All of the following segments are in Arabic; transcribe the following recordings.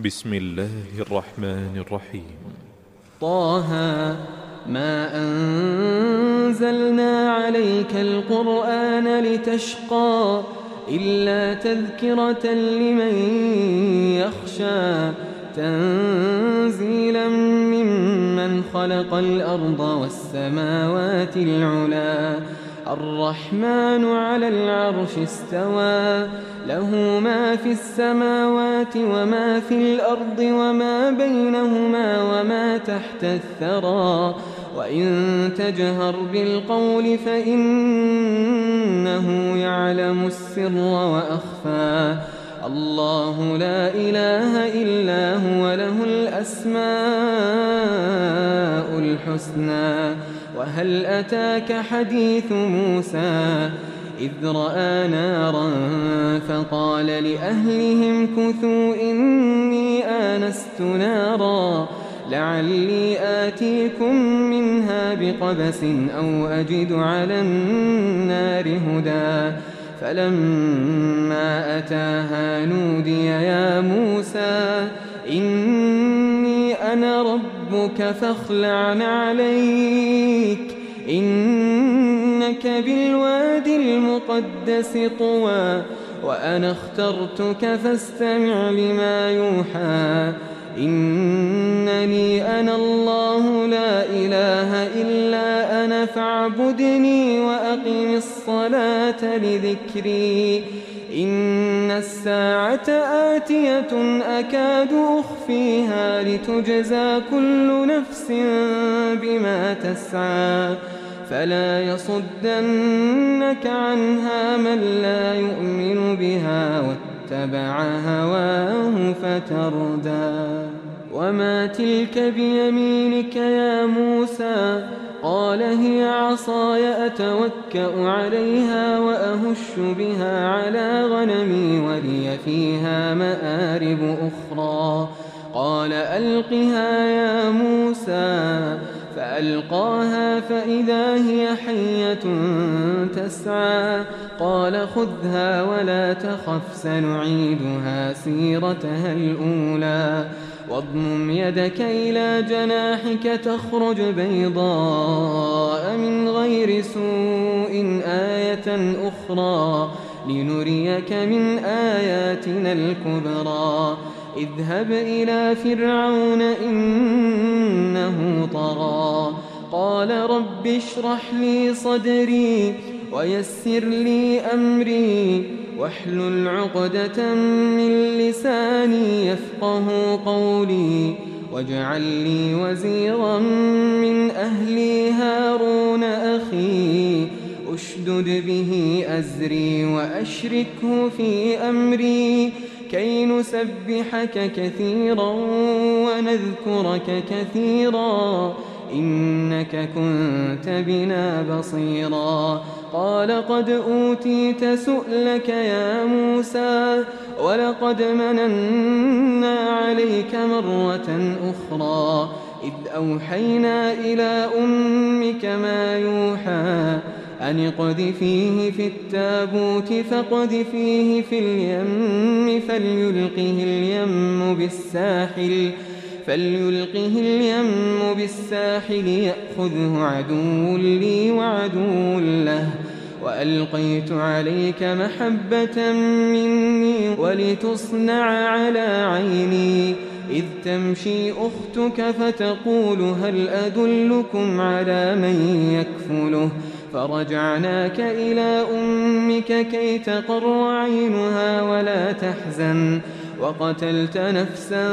بسم الله الرحمن الرحيم. طه ما أنزلنا عليك القرآن لتشقى إلا تذكرة لمن يخشى تنزيلا ممن خلق الأرض والسماوات العلى الرحمن على العرش استوى له ما في السماوات وما في الأرض وما بينهما وما تحت الثرى وإن تجهر بالقول فإنه يعلم السر وأخفى الله لا إله إلا هو له الأسماء الحسنى وهل أتاك حديث موسى إذ رأى نارا فقال لأهلهم كثوا إني آنست نارا لعلي آتيكم منها بقبس أو أجد على النار هدى فلما أتاها نودي يا موسى إني أنا ربك فاخلع عليك إنك بالواد المقدس طوى وأنا اخترتك فاستمع لما يوحى إنني أنا الله لا إله إلا أنا فاعبدني وأقم الصلاة لذكري إن الساعة آتية أكاد أخفيها لتجزى كل نفس بما تسعى فلا يصدنك عنها من لا يؤمن بها واتبع هواه فتردى وما تلك بيمينك يا موسى قال هي عصاي أتوكأ عليها وأهش بها على غنمي ولي فيها مآرب أخرى قال ألقها يا موسى فألقاها فإذا هي حية تسعى قال خذها ولا تخف سنعيدها سيرتها الأولى واضمم يدك إلى جناحك تخرج بيضاء من غير سوء آية أخرى لنريك من آياتنا الكبرى اذهب إلى فرعون إنه طغى قال رب اشرح لي صدري ويسر لي أمري واحلل عقدة من لساني يفقه قولي واجعل لي وزيرا من أهلي هارون أخي أشدد به أزري وأشركه في أمري كي نسبحك كثيرا ونذكرك كثيرا إنك كنت بنا بصيرا قال قد أوتيت سؤلك يا موسى ولقد مننا عليك مرة أخرى إذ أوحينا إلى أمك ما يوحى أن اقذفيه في التابوت فاقذفيه في اليم فليلقه اليم بالساحل يأخذه عدو لي وعدو له وألقيت عليك محبة مني ولتصنع على عيني إذ تمشي أختك فتقول هل أدلكم على من يكفله فرجعناك إلى أمك كي تقر عينها ولا تحزن وقتلت نفسا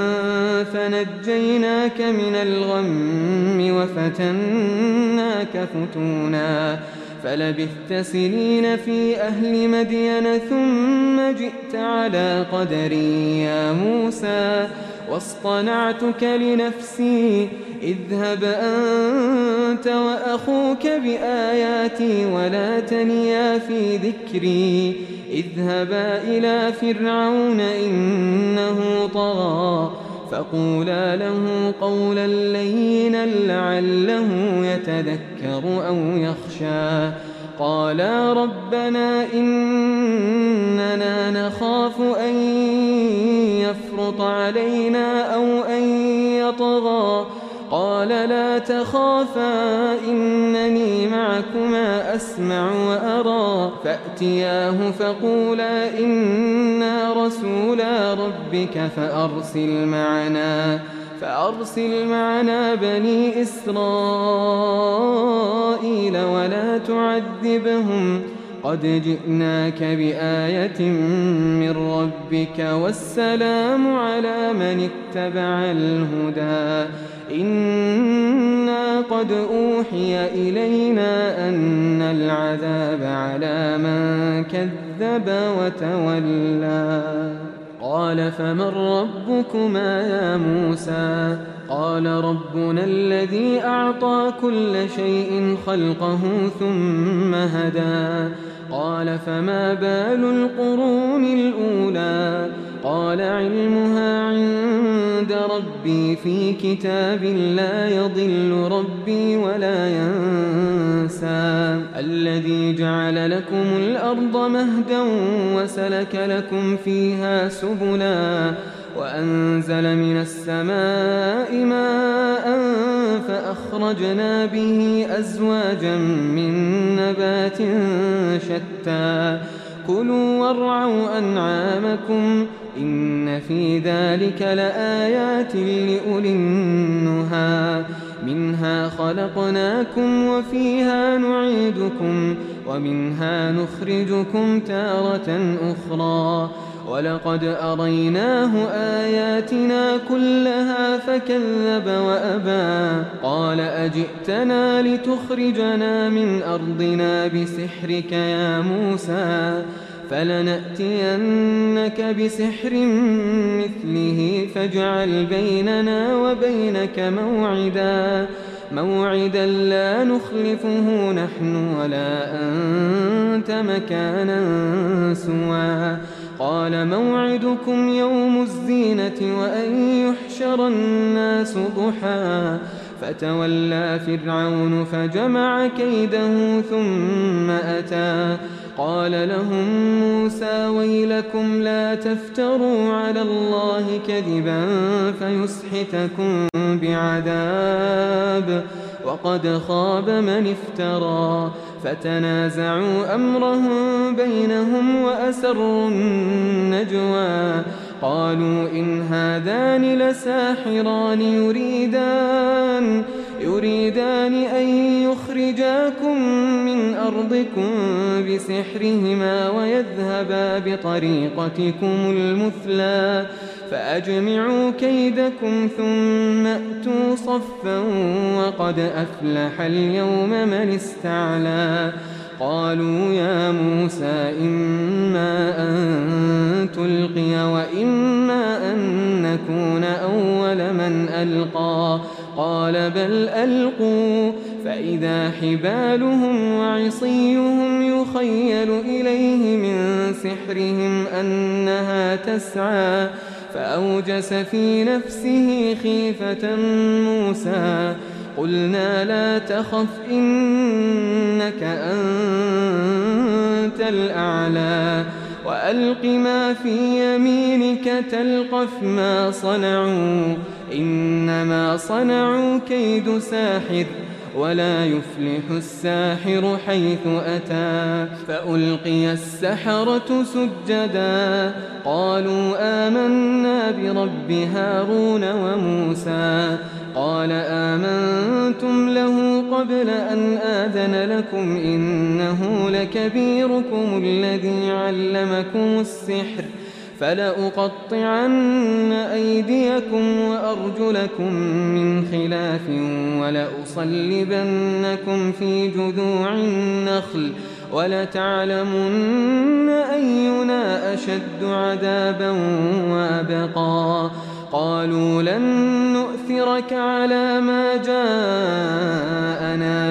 فنجيناك من الغم وفتناك فتونا فلبثت سنين في أهل مدين ثم جئت على قدري يا موسى واصطنعتك لنفسي اذهب أنت وأخوك بآياتي ولا تنيا في ذكري اذهبا إلى فرعون إنه طغى فقولا له قولا لينا لعله يتذكر أو يخشى قالا ربنا إننا نخاف أن يفرط يفرط علينا أو أن يطغى. قال لا تخافا إنني معكما أسمع وأرى. فأتياه فقولا إنا رسولا ربك فأرسل معنا بني إسرائيل ولا تعذبهم قد جئناك بآية من ربك والسلام على من اتبع الهدى. إنا قد أوحي إلينا أن العذاب على من كذب وتولى. قال فمن ربكما يا موسى؟ قال ربنا الذي أعطى كل شيء خلقه ثم هدى. قال فما بال القرون الأولى؟ قال علمها عند ربي في كتاب لا يضل ربي ولا ينسى. الذي جعل لكم الأرض مهدا وسلك لكم فيها سبلا وأنزل من السماء ماء فأخرجنا به أزواجا من نبات شتى. كلوا وارعوا أنعامكم إن في ذلك لآيات لأولي النهى. منها خلقناكم وفيها نعيدكم ومنها نخرجكم تارة أخرى. ولقد أريناه آياتنا كلها فكذب وأبى. قال أجئتنا لتخرجنا من أرضنا بسحرك يا موسى؟ فلنأتينك بسحر مثله فاجعل بيننا وبينك موعدا لا نخلفه نحن ولا أنت مكانا سوى. قال موعدكم يوم الزينة وأن يحشر الناس ضحى. فتولى فرعون فجمع كيده ثم أتى. قال لهم موسى ويلكم لا تفتروا على الله كذبا فيسحتكم بعذاب وقد خاب من افترى. فتنازعوا أمرهم بينهم وأسروا النجوى. قالوا إن هذان لساحران يريدان أن يخرجاكم من أرضكم بسحرهما ويذهبا بطريقتكم المثلى. فأجمعوا كيدكم ثم أتوا صفا وقد أفلح اليوم من استعلى. قالوا يا موسى إما أن تلقي وإما أن نكون أول من ألقى. قال بل ألقوا. فإذا حبالهم وعصيهم يخيل إليه من سحرهم أنها تسعى. فأوجس في نفسه خيفة موسى. قلنا لا تخف إنك أنت الأعلى وألق ما في يمينك تلقف ما صنعوا إنما صنعوا كيد ساحر ولا يفلح الساحر حيث أتى. فألقي السحرة سجدا قالوا آمنا برب هارون وموسى. قال آمنتم له قبل أن آذن لكم إنه لكبيركم الذي علمكم السحر فلأقطعن أيديكم وأرجلكم من خلاف ولأصلبنكم في جذوع النخل ولتعلمن أينا أشد عذابا وأبقى. قالوا لن نؤثرك على ما جاءنا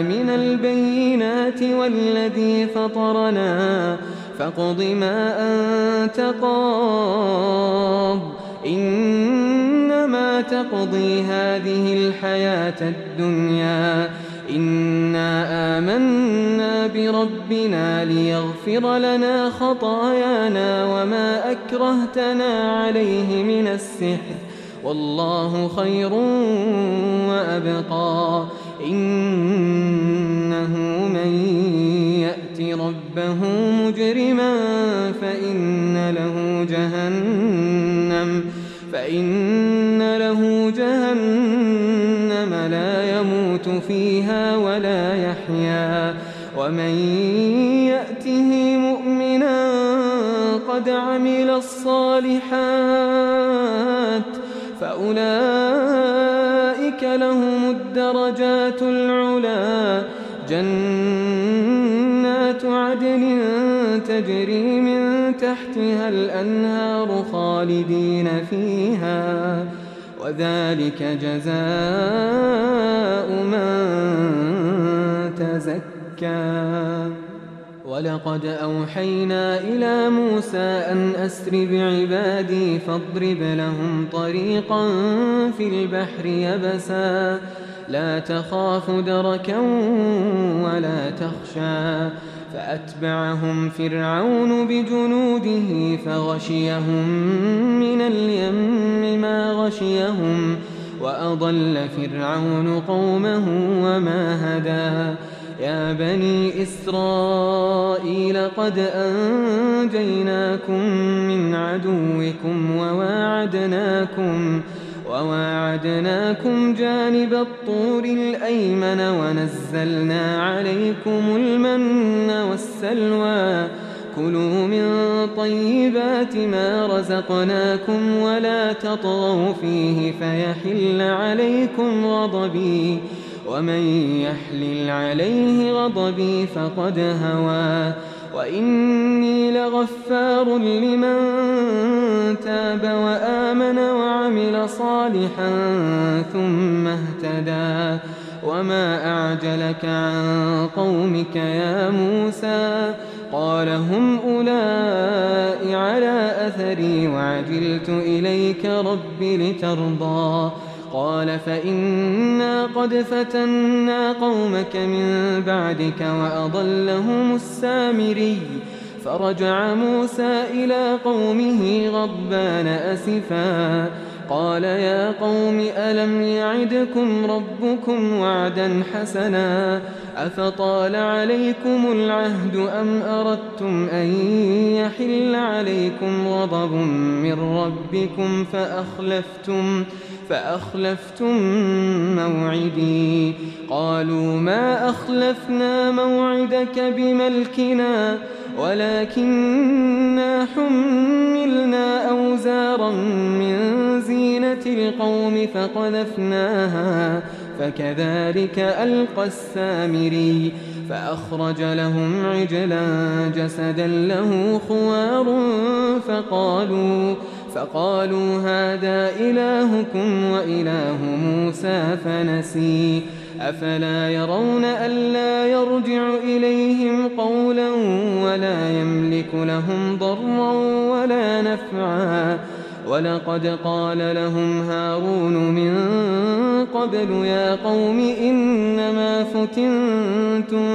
من البينات والذي فطرنا فاقض ما أنت قاض إنما تقضي هذه الحياة الدنيا إنا آمنا بربنا ليغفر لنا خطايانا وما أكرهتنا عليه من السحر والله خير وأبقى إنه من يأت ربه مجرما فإن له جهنم لا يموت فيها ولا يحيا ومن يأته مؤمنا قد عمل الصالحات فأولئك لهم الدرجات العلى جنات عدن تجري من تحتها الأنهار خالدين فيها وذلك جزاء من تزكى ولقد أوحينا إلى موسى أن أسر بعبادي فاضرب لهم طريقا في البحر يبسا لا تخاف دركا ولا تخشى فأتبعهم فرعون بجنوده فغشيهم من اليم ما غشيهم وأضل فرعون قومه وما هدى يا بني إسرائيل قد أنجيناكم من عدوكم وواعدناكم جانب الطور الأيمن ونزلنا عليكم المن والسلوى كلوا من طيبات ما رزقناكم ولا تطغوا فيه فيحل عليكم غضبي ومن يحلل عليه غضبي فقد هوى وإني لغفار لمن تاب وآمن وعمل صالحا ثم اهتدى وما أعجلك عن قومك يا موسى قال هم أولئك على أثري وعجلت إليك رب لترضى قال فإنا قد فتنا قومك من بعدك وأضلهم السامري فرجع موسى إلى قومه غضبان أسفا قال يا قوم ألم يعدكم ربكم وعدا حسنا أفطال عليكم العهد أم أردتم أن يحل عليكم غضب من ربكم فأخلفتم موعدي قالوا ما أخلفنا موعدك بملكنا ولكننا حملنا أوزارا من زينة القوم فقذفناها فكذلك ألقى السامري فأخرج لهم عجلا جسدا له خوار فقالوا هذا إلهكم وإله موسى فنسي أفلا يرون ألا يرجع إليهم قولا ولا يملك لهم ضرا ولا نفعا ولقد قال لهم هارون من قبل يا قوم إنما فتنتم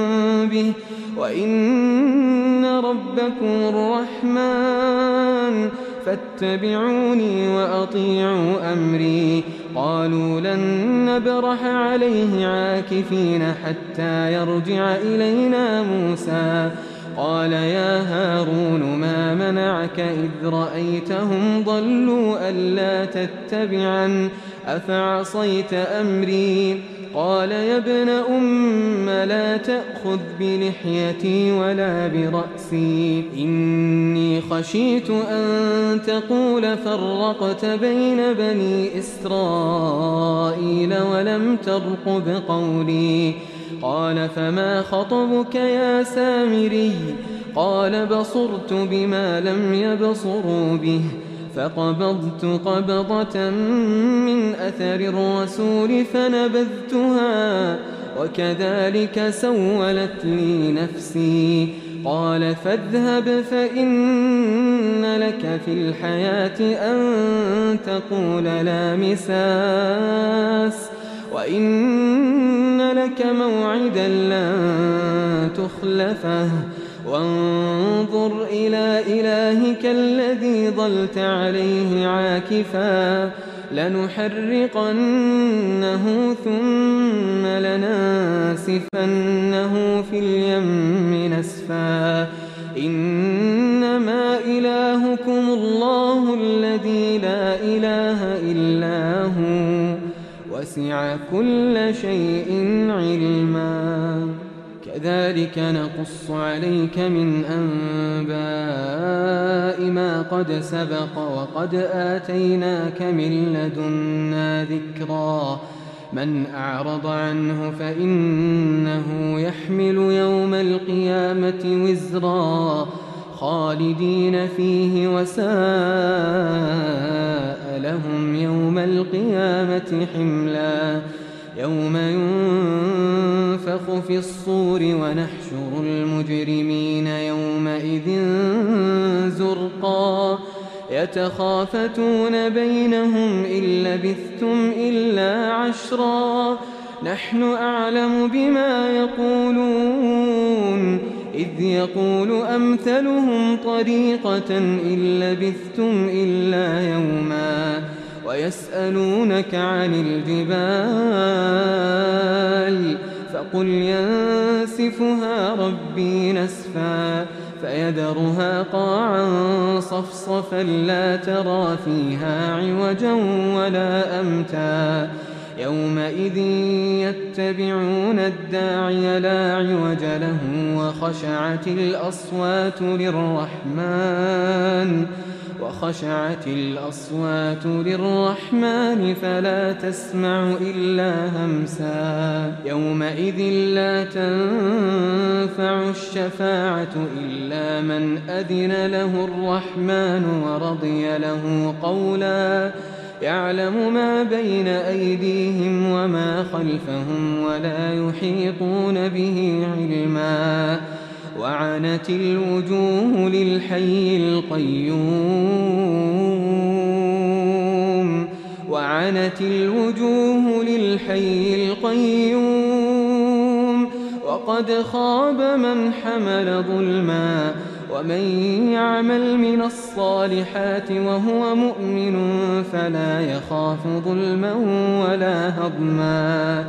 به وإن ربكم الرحمن فاتبعوني وأطيعوا أمري قالوا لن نبرح عليه عاكفين حتى يرجع إلينا موسى قال يا هارون ما منعك إذ رأيتهم ضلوا ألا تتبعا أفعصيت أمري قال يا ابن أم لا تأخذ بلحيتي ولا برأسي إني خشيت أن تقول فرقت بين بني إسرائيل ولم ترقب قولي قال فما خطبك يا سامري قال بصرت بما لم يبصروا به فقبضت قبضة من أثر الرسول فنبذتها وكذلك سولت لي نفسي قال فاذهب فإن لك في الحياة أن تقول لا مساس وإن لك موعدا لن تخلفه وانظر إلى إلهك الذي ظلت عليه عاكفا لنحرقنه ثم لننسفنه في اليم نسفا إنما إلهكم الله الذي لا إله إلا هو وسع كل شيء علما كذلك نقص عليك من أنباء ما قد سبق وقد آتيناك من لدنا ذكرا من أعرض عنه فإنه يحمل يوم القيامة وزرا خالدين فيه وساء لهم يوم القيامة حملا يوم ينفخ في الصور ونحشر المجرمين يومئذ زرقا يتخافتون بينهم إن لبثتم إلا عشرا نحن أعلم بما يقولون إذ يقول أمثلهم طريقة إن لبثتم إلا يوما ويسألونك عن الجبال فقل ينسفها ربي نسفا فيذرها قاعا صفصفا لا ترى فيها عوجا ولا أمتا يومئذ يتبعون الداعي لا عوج له وخشعت الأصوات للرحمن فلا تسمع إلا همسا يومئذ لا تنفع الشفاعة إلا من أذن له الرحمن ورضي له قولا يعلم ما بين أيديهم وما خلفهم ولا يحيطون به علما وعنت الوجوه للحي القيوم وقد خاب من حمل ظلما ومن يعمل من الصالحات وهو مؤمن فلا يخاف ظلما ولا هضما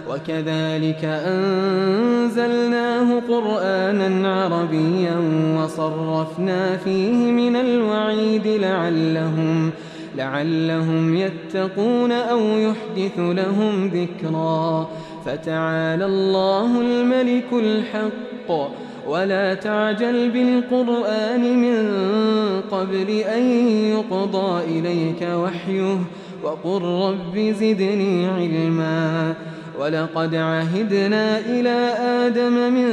وكذلك أنزلناه قرآنا عربيا وصرفنا فيه من الوعيد لعلهم يتقون أو يحدث لهم ذكرا فتعالى الله الملك الحق ولا تعجل بالقرآن من قبل أن يقضى إليك وحيه وقل رب زدني علما ولقد عهدنا إلى آدم من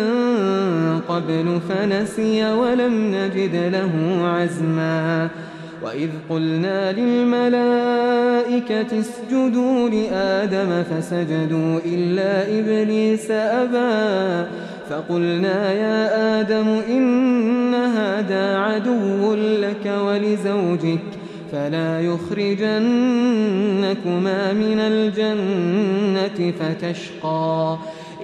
قبل فنسي ولم نجد له عزما وإذ قلنا للملائكة اسجدوا لآدم فسجدوا إلا إبليس أبى فقلنا يا آدم إن هذا عدو لك ولزوجك فلا يخرجنكما من الجنة فتشقى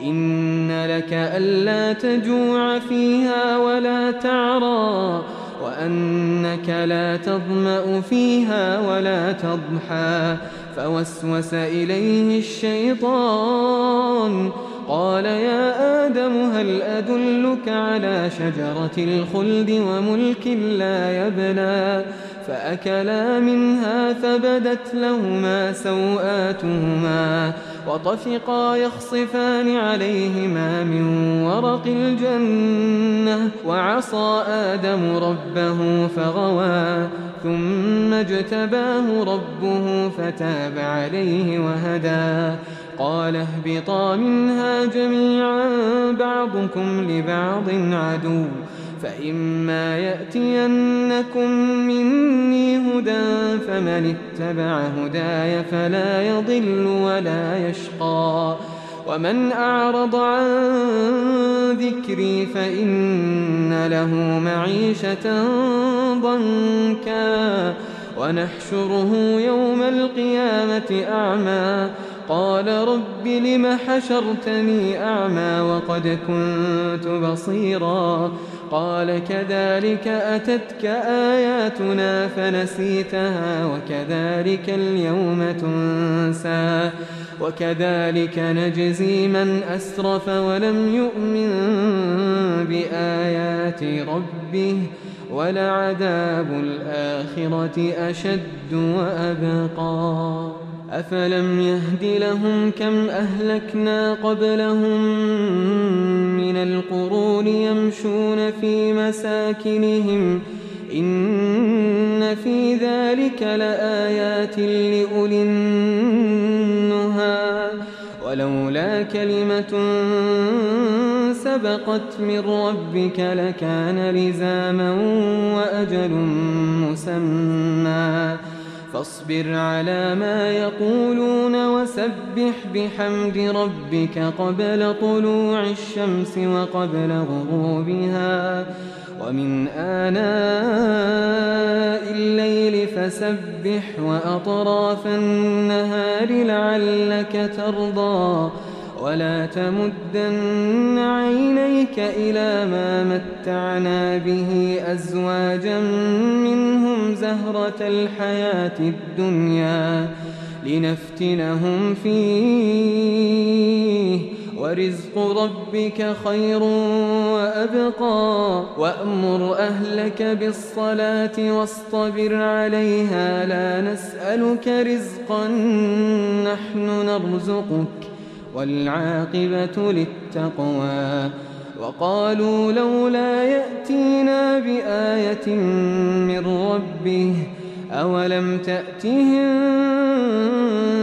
إن لك ألا تجوع فيها ولا تعرى وأنك لا تظمأ فيها ولا تضحى فوسوس إليه الشيطان قال يا آدم هل أدلك على شجرة الخلد وملك لا يبلى فأكلا منها فبدت لهما سوآتهما وطفقا يخصفان عليهما من ورق الجنة وعصى آدم ربه فغوى ثم اجتباه ربه فتاب عليه وهدى قال اهبطا منها جميعا بعضكم لبعض عدو فإما يأتينكم مني هدى فمن اتبع هداي فلا يضل ولا يشقى ومن أعرض عن ذكري فإن له معيشة ضنكا ونحشره يوم القيامة أعمى قال رب لم حشرتني أعمى وقد كنت بصيرا قال كذلك أتتك آياتنا فنسيتها وكذلك اليوم تنسى وكذلك نجزي من أسرف ولم يؤمن بآيات ربه ولعذاب الآخرة أشد وأبقى أفلم يهد لهم كم أهلكنا قبلهم من القرون يمشون في مساكنهم إن في ذلك لآيات لأولي النهى ولولا كلمة سبقت من ربك لكان لزاما وأجل مسمى فاصبر على ما يقولون وسبح بحمد ربك قبل طلوع الشمس وقبل غروبها ومن آناء الليل فسبح وأطراف النهار لعلك ترضى ولا تمدن عينيك إلى ما متعنا به أزواجا منهم زهرة الحياة الدنيا لنفتنهم فيه ورزق ربك خير وأبقى وأمر أهلك بالصلاة واصطبر عليها لا نسألك رزقا نحن نرزقك والعاقبة للتقوى وقالوا لولا يأتينا بآية من ربه أولم تأتهم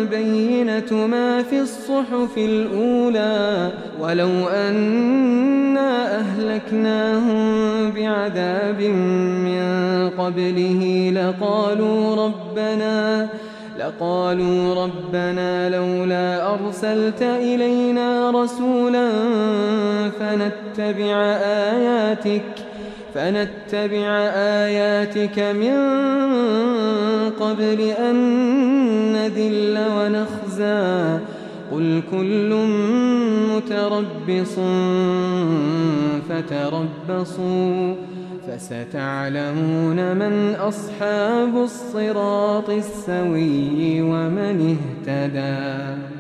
بينة ما في الصحف الأولى ولو أنا أهلكناهم بعذاب من قبله لقالوا ربنا لولا أرسلت إلينا رسولا فنتبع آياتك من قبل أن نذل ونخزى قل كل متربص فتربصوا فستعلمون من أصحاب الصراط السوي ومن اهتدى.